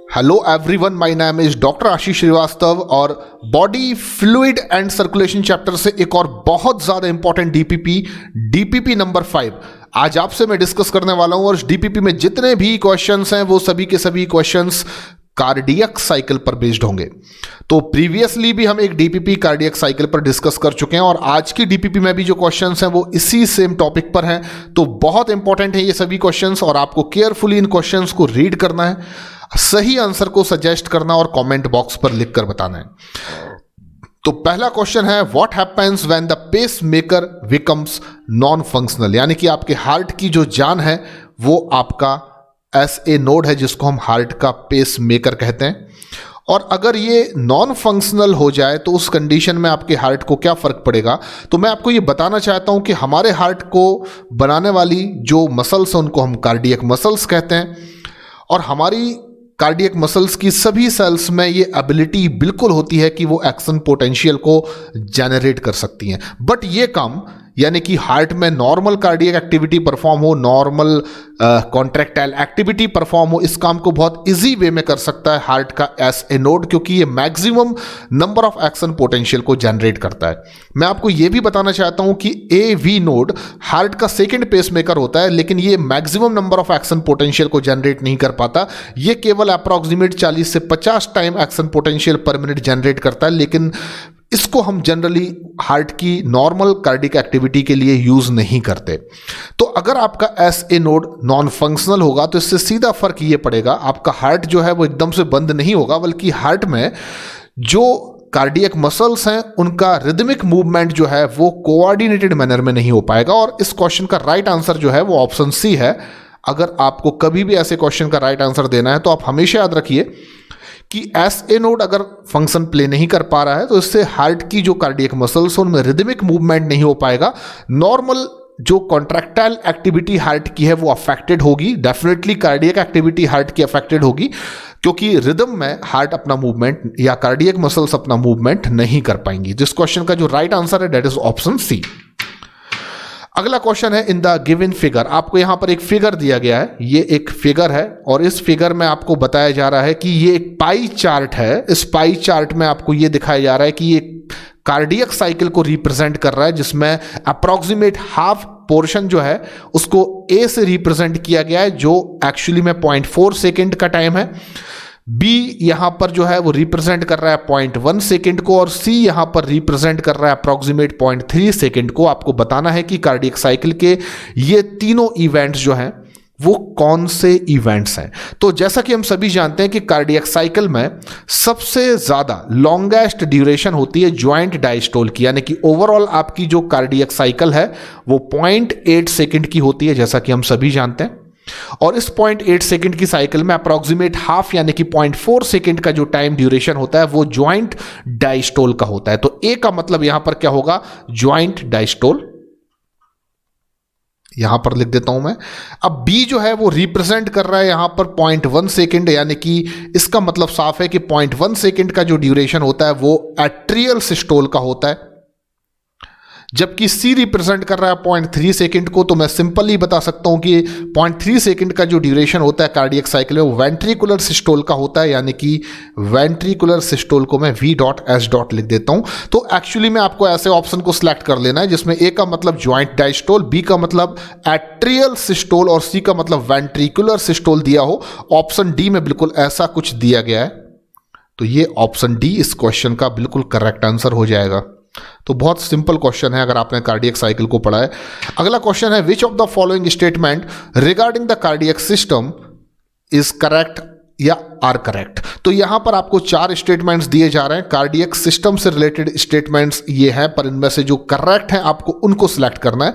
Hello everyone, my name is doctor Ashish Shrivastava और body fluid and circulation chapter से एक और बहुत ज्यादा इंपॉर्टेंट डीपीपी नंबर 5 आज आपसे मैं डिस्कस करने वाला हूं। और इस डीपीपी में जितने भी क्वेश्चंस हैं वो सभी के सभी क्वेश्चंस कार्डियक साइकिल पर बेस्ड होंगे। तो प्रीवियसली भी हम एक डीपीपी कार्डियक साइकिल पर डिस्कस कर चुके हैं और आज की डीपीपी में भी जो क्वेश्चंस हैं वो इसी सेम टॉपिक पर हैं। तो बहुत इंपॉर्टेंट है ये सभी क्वेश्चंस और आपको केयरफुली इन क्वेश्चंस को रीड करना है, सही आंसर को सजेस्ट करना और कमेंट बॉक्स पर लिखकर बताना है। तो पहला क्वेश्चन है, what happens when the pacemaker becomes non functional, यानी कि आपके हार्ट की जो जान है वो आपका SA नोड है जिसको हम हार्ट का पेस मेकर कहते हैं। और अगर ये नॉन फंक्शनल हो जाए तो उस कंडीशन में आपके हार्ट को क्या फर्क पड़ेगा। तो मैं आपको ये बताना चाहता हूं कि हमारे हार्ट को बनाने वाली जो मसल्स हैं उनको हम कार्डियक मसल्स कहते हैं और हमारी कार्डियक मसल्स की सभी सेल्स में ये एबिलिटी बिल्कुल होती है कि वो एक्शन पोटेंशियल को जनरेट कर सकती हैं। बट ये काम यानी कि हार्ट में नॉर्मल कार्डियक एक्टिविटी परफॉर्म हो, नॉर्मल कॉन्ट्रैक्टाइल एक्टिविटी परफॉर्म हो, इस काम को बहुत इजी वे में कर सकता है हार्ट का SA नोड, क्योंकि ये maximum number of action potential को जनरेट करता है। मैं आपको ये भी बताना चाहता हूं कि AV नोड हार्ट का सेकेंड पेस मेकर होता है, लेकिन ये maximum number of action potential को जनरेट नहीं कर पाता। ये केवल अप्रॉक्सीमेट 40 से 50 टाइम एक्शन पोटेंशियल पर मिनट जनरेट करता है, लेकिन इसको हम जनरली हार्ट की नॉर्मल कार्डियक एक्टिविटी के लिए यूज नहीं करते। तो अगर आपका SA नोड नॉन फंक्शनल होगा तो इससे सीधा फर्क ये पड़ेगा, आपका हार्ट जो है वो एकदम से बंद नहीं होगा, बल्कि हार्ट में जो कार्डियक मसल्स हैं उनका रिदमिक मूवमेंट जो है वो कोऑर्डिनेटेड मैनर में नहीं हो पाएगा। और इस क्वेश्चन का राइट आंसर जो है वो ऑप्शन C है। अगर आपको कभी भी ऐसे क्वेश्चन का राइट आंसर देना है तो आप हमेशा याद रखिए कि SA नोड अगर फंक्शन प्ले नहीं कर पा रहा है तो इससे हार्ट की जो कार्डियक मसल्स हैं उनमें रिदमिक मूवमेंट नहीं हो पाएगा। नॉर्मल जो कॉन्ट्रैक्टाइल एक्टिविटी हार्ट की है वो अफेक्टेड होगी, डेफिनेटली कार्डियक एक्टिविटी हार्ट की अफेक्टेड होगी, क्योंकि रिदम में हार्ट अपना मूवमेंट या कार्डियक मसल्स अपना मूवमेंट नहीं कर पाएंगी। जिस क्वेश्चन का जो राइट आंसर है दैट इज ऑप्शन C। अगला क्वेश्चन है, इन द गिवन फिगर, आपको यहां पर एक फिगर दिया गया है, ये एक फिगर है और इस फिगर में आपको बताया जा रहा है कि ये एक पाई चार्ट है। इस पाई चार्ट में आपको ये दिखाया जा रहा है कि ये कार्डियक साइकिल को रिप्रेजेंट कर रहा है, जिसमें अप्रॉक्सीमेट हाफ पोर्शन जो है उसको A से रिप्रेजेंट किया गया है जो एक्चुअली में 0.4 सेकेंड का टाइम है। B यहां पर जो है वो रिप्रेजेंट कर रहा है 0.1 सेकेंड को और C यहां पर रिप्रेजेंट कर रहा है अप्रॉक्सीमेट 0.3 सेकेंड को। आपको बताना है कि कार्डियक साइकिल के ये तीनों इवेंट्स जो हैं वो कौन से इवेंट्स हैं। तो जैसा कि हम सभी जानते हैं कि कार्डियक साइकिल में सबसे ज्यादा लॉन्गेस्ट ड्यूरेशन होती है ज्वाइंट डायस्टोल की, यानी कि ओवरऑल आपकी जो कार्डियक साइकिल है वो 0.8 सेकेंड की होती है, जैसा कि हम सभी जानते हैं। और इस 0.8 सेकेंड की साइकिल में अप्रॉक्सीमेट हाफ यानी कि 0.4 सेकेंड का जो टाइम ड्यूरेशन होता है वो ज्वाइंट डायस्टोल का होता है। तो A का मतलब यहां पर क्या होगा, ज्वाइंट डायस्टोल, यहां पर लिख देता हूं मैं। अब B जो है वो रिप्रेजेंट कर रहा है यहां पर 0.1 सेकेंड, यानी कि इसका मतलब साफ है कि 0.1 सेकेंड का जो ड्यूरेशन होता है वो एट्रियल सिस्टोल का होता है, जबकि C रिप्रेजेंट कर रहा है 0.3 सेकेंड को। तो मैं सिंपल ही बता सकता हूं कि 0.3 सेकेंड का जो ड्यूरेशन होता है कार्डियक साइकिल में वो वेंट्रिकुलर सिस्टोल का होता है, यानी कि वेंट्रिकुलर सिस्टोल को मैं V.S. लिख देता हूं। तो एक्चुअली में आपको ऐसे ऑप्शन को सिलेक्ट कर लेना है जिसमें A का मतलब ज्वाइंट डायस्टोल, B का मतलब एट्रियल सिस्टोल और C का मतलब वेंट्रिकुलर सिस्टोल दिया हो। ऑप्शन D में बिल्कुल ऐसा कुछ दिया गया है, तो ये ऑप्शन D इस क्वेश्चन का बिल्कुल करेक्ट आंसर हो जाएगा। तो बहुत सिंपल क्वेश्चन है अगर आपने कार्डियक साइकिल को पढ़ा है। अगला क्वेश्चन है, which of the following statement regarding the cardiac system is correct या आर करेक्ट। तो यहां पर आपको 4 स्टेटमेंट्स दिए जा रहे हैं, कार्डियक सिस्टम से रिलेटेड स्टेटमेंट्स ये हैं, पर इनमें से जो करेक्ट हैं आपको उनको सिलेक्ट करना है।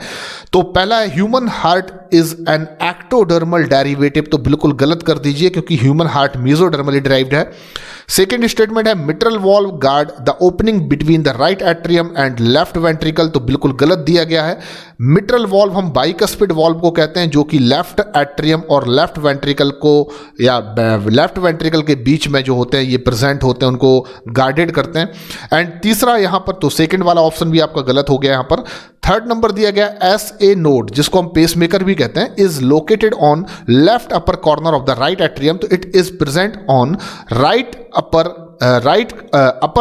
तो पहला है, human heart is an ectodermal derivative, तो बिल्कुल गलत कर दीजिए क्योंकि ह्यूमन हार्ट मेसोडर्मली डिराइव्ड है। सेकेंड स्टेटमेंट है, mitral valve guard the opening between the right atrium and left ventricle, तो बिल्कुल गलत दिया गया है। मिट्रल वॉल्व हम बाइकस्पिड वॉल्व को कहते हैं जो कि लेफ्ट एट्रियम और लेफ्ट वेंट्रिकल को या लेफ्ट वेंट्रिकल के बीच में जो होते हैं ये प्रेजेंट होते हैं, उनको गार्डेड करते हैं। एंड तीसरा यहां पर, तो सेकंड वाला ऑप्शन भी आपका गलत हो गया यहां पर। थर्ड नंबर दिया गया एस ए नोड, जिसको हम पेस मेकर भी कहते हैं, is located on left upper corner of the right atrium, तो it is present on right upper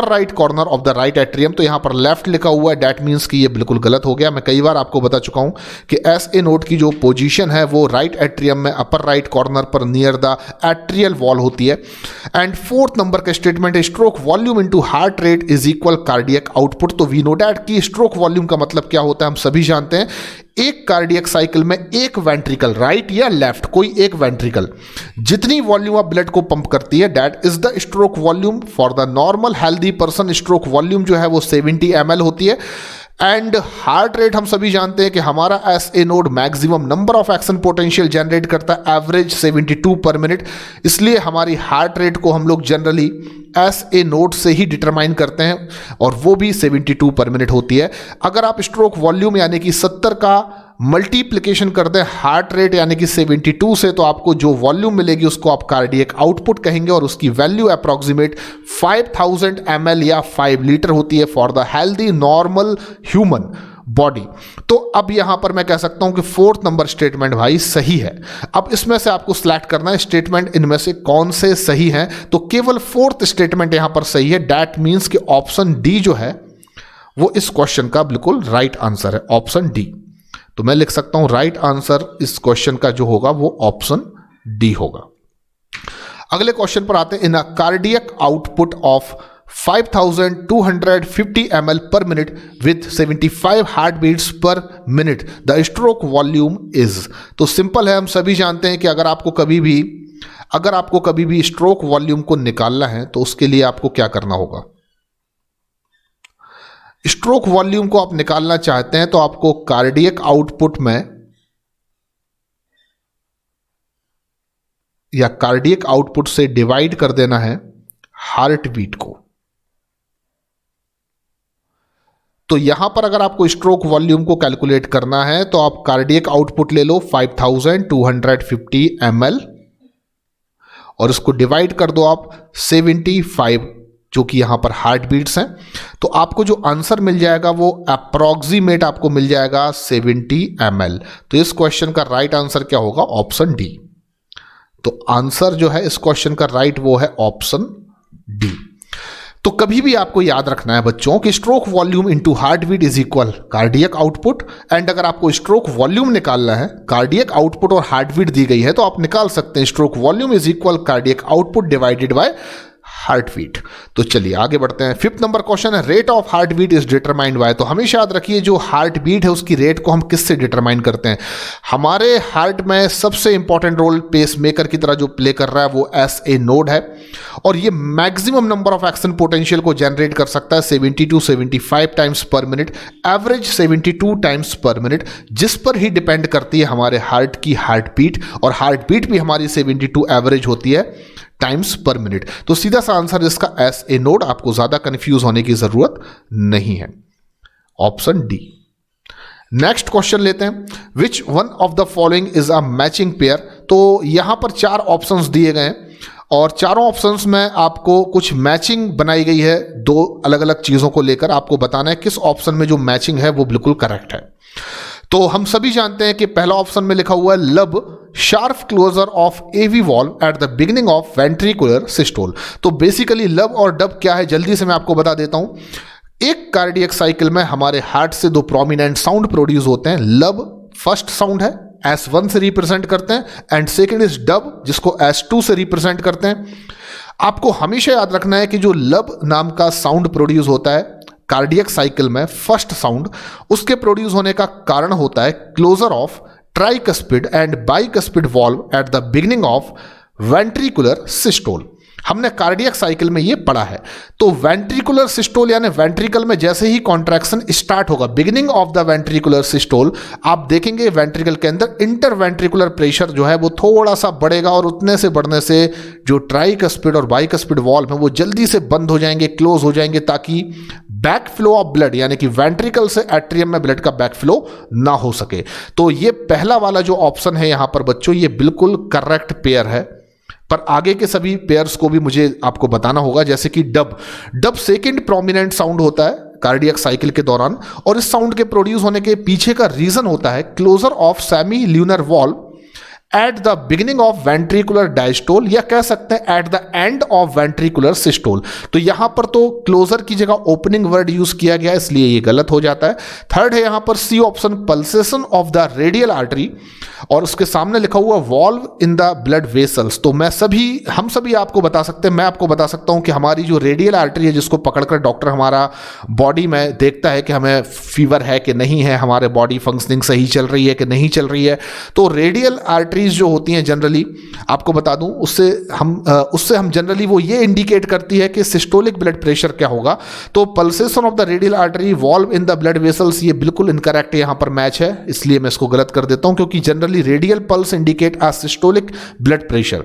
right corner of the right atrium. तो यहां पर लेफ्ट लिखा हुआ है, दैट मीन्स कि ये बिल्कुल गलत हो गया। मैं कई बार आपको बता चुका हूं कि एस ए नोड की जो पोजीशन है वो राइट एट्रियम में अपर राइट कॉर्नर पर नियर द एट्रियल वॉल होती है। एंड फोर्थ नंबर का स्टेटमेंट है stroke volume into heart rate is equal cardiac output. तो वी नो दैट कि स्ट्रोक वॉल्यूम का मतलब क्या होता है, हम सभी जानते हैं। एक कार्डियक साइकिल में एक वेंट्रिकल, राइट या लेफ्ट, कोई एक वेंट्रिकल जितनी वॉल्यूम ऑफ ब्लड को पंप करती है, that is the stroke volume. For the normal healthy person stroke volume जो है वो 70 ml होती है। एंड हार्ट रेट हम सभी जानते हैं कि हमारा S A node maximum number of action potential generate करता है, एवरेज 72 पर मिनट। इसलिए हमारी हार्ट रेट को हम लोग जनरली एस ए नोड से ही डिटरमाइन करते हैं और वो भी 72 पर मिनट होती है। अगर आप स्ट्रोक वॉल्यूम यानी कि 70 का मल्टीप्लिकेशन कर दें हार्ट रेट यानी कि 72 से, तो आपको जो वॉल्यूम मिलेगी उसको आप कार्डियक आउटपुट कहेंगे और उसकी वैल्यू अप्रॉक्सीमेट 5000 ml या 5 लीटर होती है for the healthy normal human body. तो अब यहां पर मैं कह सकता हूं कि फोर्थ नंबर स्टेटमेंट भाई सही है। अब इसमें से आपको सिलेक्ट करना है स्टेटमेंट इनमें से कौन से सही हैं। तो केवल फोर्थ स्टेटमेंट यहां पर सही है, दैट मीन्स कि ऑप्शन डी जो है वो इस क्वेश्चन का बिल्कुल राइट आंसर है, ऑप्शन डी। तो मैं लिख सकता हूं राइट आंसर इस क्वेश्चन का जो होगा वो ऑप्शन डी होगा। अगले क्वेश्चन पर आते हैं। In a cardiac output of 5250 ml per minute with 75 heart beats per minute the stroke volume is. तो सिंपल है, हम सभी जानते हैं कि अगर आपको कभी भी स्ट्रोक वॉल्यूम को निकालना है तो उसके लिए आपको क्या करना होगा। स्ट्रोक वॉल्यूम को आप निकालना चाहते हैं तो आपको कार्डियक आउटपुट में या कार्डियक आउटपुट से डिवाइड कर देना है हार्ट बीट को। तो यहां पर अगर आपको स्ट्रोक वॉल्यूम को कैलकुलेट करना है तो आप कार्डियक आउटपुट ले लो 5250 ml और इसको डिवाइड कर दो आप 75 जो कि यहां पर हार्ट बीट्स हैं। तो आपको जो आंसर मिल जाएगा वो अप्रॉक्सीमेट आपको मिल जाएगा 70 ml। तो इस क्वेश्चन का राइट आंसर क्या होगा, ऑप्शन डी। तो आंसर जो है इस क्वेश्चन का राइट वो है ऑप्शन डी। तो कभी भी आपको याद रखना है बच्चों कि stroke volume into heartbeat is equal cardiac output. And अगर आपको स्ट्रोक वॉल्यूम निकालना है, कार्डियक आउटपुट और हार्ट बीट दी गई है, तो आप निकाल सकते हैं stroke volume is equal cardiac output divided by heartbeat. तो चलिए आगे बढ़ते हैं। फिफ्थ नंबर क्वेश्चन है rate of heartbeat is determined by. तो हमेशा याद रखिए जो हार्ट बीट है उसकी रेट को हम किससे डिटरमाइन करते हैं। हमारे हार्ट में सबसे इंपॉर्टेंट रोल पेस मेकर की तरह जो प्ले कर रहा है वो एस ए नोड है और ये maximum number of action potential को जनरेट कर सकता है 70 to 75 टाइम्स पर मिनट, एवरेज 72 टाइम्स पर मिनट, जिस पर ही डिपेंड करती है हमारे हार्ट की हार्ट बीट। और हार्ट बीट भी हमारी 72 एवरेज होती है टाइम्स पर मिनट। तो सीधा सा आंसर इसका एस ए नोड, आपको ज्यादा कंफ्यूज होने की जरूरत नहीं है, ऑप्शन डी। नेक्स्ट क्वेश्चन लेते हैं। Which one of the following is a matching pair. तो यहां पर 4 ऑप्शंस दिए गए हैं और चारों ऑप्शंस में आपको कुछ मैचिंग बनाई गई है। 2 अलग अलग चीजों को लेकर आपको बताना है किस ऑप्शन में जो मैचिंग है वो बिल्कुल करेक्ट है। तो हम सभी जानते हैं कि पहला ऑप्शन में लिखा हुआ है lub sharp closure of AV valve at the beginning of ventricular systole. तो बेसिकली लब और डब क्या है जल्दी से मैं आपको बता देता हूं। एक कार्डियक साइकिल में हमारे हार्ट से 2 प्रोमिनेंट साउंड प्रोड्यूस होते हैं। लब फर्स्ट साउंड है, S1 से रिप्रेजेंट करते हैं, एंड सेकेंड इज डब जिसको S2 से रिप्रेजेंट करते हैं। आपको हमेशा याद रखना है कि जो लब नाम का साउंड प्रोड्यूस होता है कार्डियक साइकिल में, फर्स्ट साउंड, उसके प्रोड्यूस होने का कारण होता है closure of tricuspid and bicuspid valve at the beginning of ventricular systole. हमने कार्डियक साइकिल में ये पढ़ा है। तो वेंट्रिकुलर सिस्टोल यानी वेंट्रिकल में जैसे ही कॉन्ट्रैक्शन स्टार्ट होगा, beginning of the ventricular systole, आप देखेंगे वेंट्रिकल के अंदर इंटरवेंट्रिकुलर प्रेशर जो है वो थोड़ा सा बढ़ेगा और उतने से बढ़ने से जो ट्राइकस्पिड और बाइकस्पिड वॉल्व है वो जल्दी से बंद हो जाएंगे, क्लोज हो जाएंगे, ताकि बैक फ्लो ऑफ ब्लड यानी कि वेंट्रिकल से एट्रियम में ब्लड का बैक फ्लो ना हो सके। तो ये पहला वाला जो ऑप्शन है यहां पर बच्चों ये बिल्कुल करेक्ट पेयर है। पर आगे के सभी पेयर्स को भी मुझे आपको बताना होगा, जैसे कि डब सेकंड प्रोमिनेंट साउंड होता है कार्डियक साइकिल के दौरान, और इस साउंड के प्रोड्यूस होने के पीछे का रीजन होता है closure of semilunar valve at the beginning of ventricular diastole, या कह सकते हैं at the end of ventricular systole. तो यहां पर तो क्लोजर की जगह ओपनिंग वर्ड यूज किया गया, इसलिए ये गलत हो जाता है। थर्ड है यहां पर C option, pulsation of the radial artery, और उसके सामने लिखा हुआ valve in the blood vessels. तो हम सभी आपको बता सकते हैं, मैं आपको बता सकता हूं कि हमारी जो रेडियल आर्टरी है, जिसको पकड़कर डॉक्टर हमारा बॉडी में देखता है कि हमें फीवर है कि नहीं है, हमारे बॉडी फंक्शनिंग सही चल रही है कि नहीं चल रही है। तो रेडियल आर्टरी जो होती हैं जनरली, आपको बता दूं, उससे हम जनरली वो ये इंडिकेट करती है कि सिस्टोलिक ब्लड प्रेशर क्या होगा। तो pulsation of the radial artery valve in the blood vessels, ये बिल्कुल इनकरेक्ट यहां पर मैच है, इसलिए मैं इसको गलत कर देता हूं, क्योंकि generally radial pulse indicate a systolic blood pressure.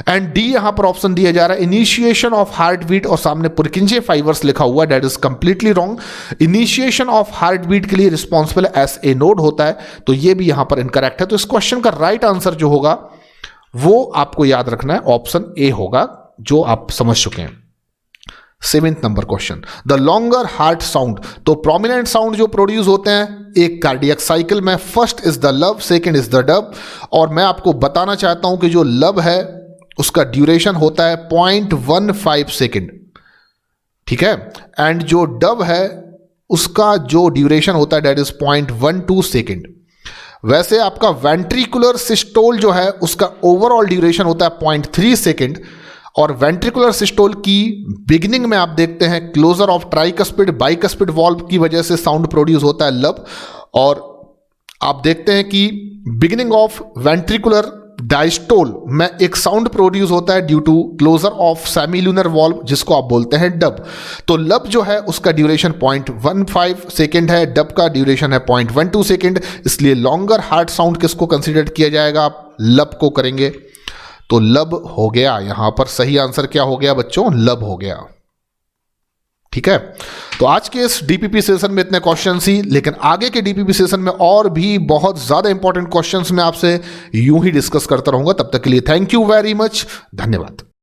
And D यहां पर ऑप्शन दिया जा रहा है इनिशिएशन ऑफ हार्ट बीट, और सामने पुरकिंजे फाइबर्स लिखा हुआ है, that is completely wrong. Initiation of heartbeat के लिए रिस्पॉन्सिबल एस ए नोड होता है, तो ये भी यहां पर इनकरेक्ट है। तो इस क्वेश्चन का राइट आंसर जो होगा वो आपको याद रखना है, ऑप्शन ए होगा, जो आप समझ चुके हैं। 7th number question, the longer heart sound. तो प्रोमिनेंट साउंड जो प्रोड्यूस होते हैं एक कार्डियक साइकिल में, फर्स्ट इज द लब, सेकंड इज द डब, और मैं आपको बताना चाहता हूं कि जो लब है उसका ड्यूरेशन होता है 0.15 सेकेंड, ठीक है, एंड जो डब है उसका जो ड्यूरेशन होता है दैट इज 0.12 सेकेंड। वैसे आपका वेंट्रिकुलर सिस्टोल जो है उसका ओवरऑल ड्यूरेशन होता है 0.3 सेकेंड, और वेंट्रिकुलर सिस्टोल की बिगिनिंग में आप देखते हैं closure of tricuspid bicuspid valve की वजह से साउंड प्रोड्यूस होता है लब, और आप देखते हैं कि बिगिनिंग ऑफ वेंट्रिकुलर डायस्टोल में एक साउंड प्रोड्यूस होता है due to closure of semilunar valve, जिसको आप बोलते हैं डब। तो लब जो है उसका ड्यूरेशन 0.15 सेकेंड है, डब का ड्यूरेशन है 0.12 सेकेंड, इसलिए लॉन्गर हार्ट साउंड किसको कंसिडर किया जाएगा, आप लब को करेंगे। तो लब हो गया, यहां पर सही आंसर क्या हो गया बच्चों, लब हो गया, ठीक है। तो आज के इस डीपीपी सेशन में इतने क्वेश्चंस ही, लेकिन आगे के डीपीपी सेशन में और भी बहुत ज्यादा इंपॉर्टेंट क्वेश्चंस मैं आपसे यूं ही डिस्कस करता रहूंगा। तब तक के लिए थैंक यू वेरी मच, धन्यवाद।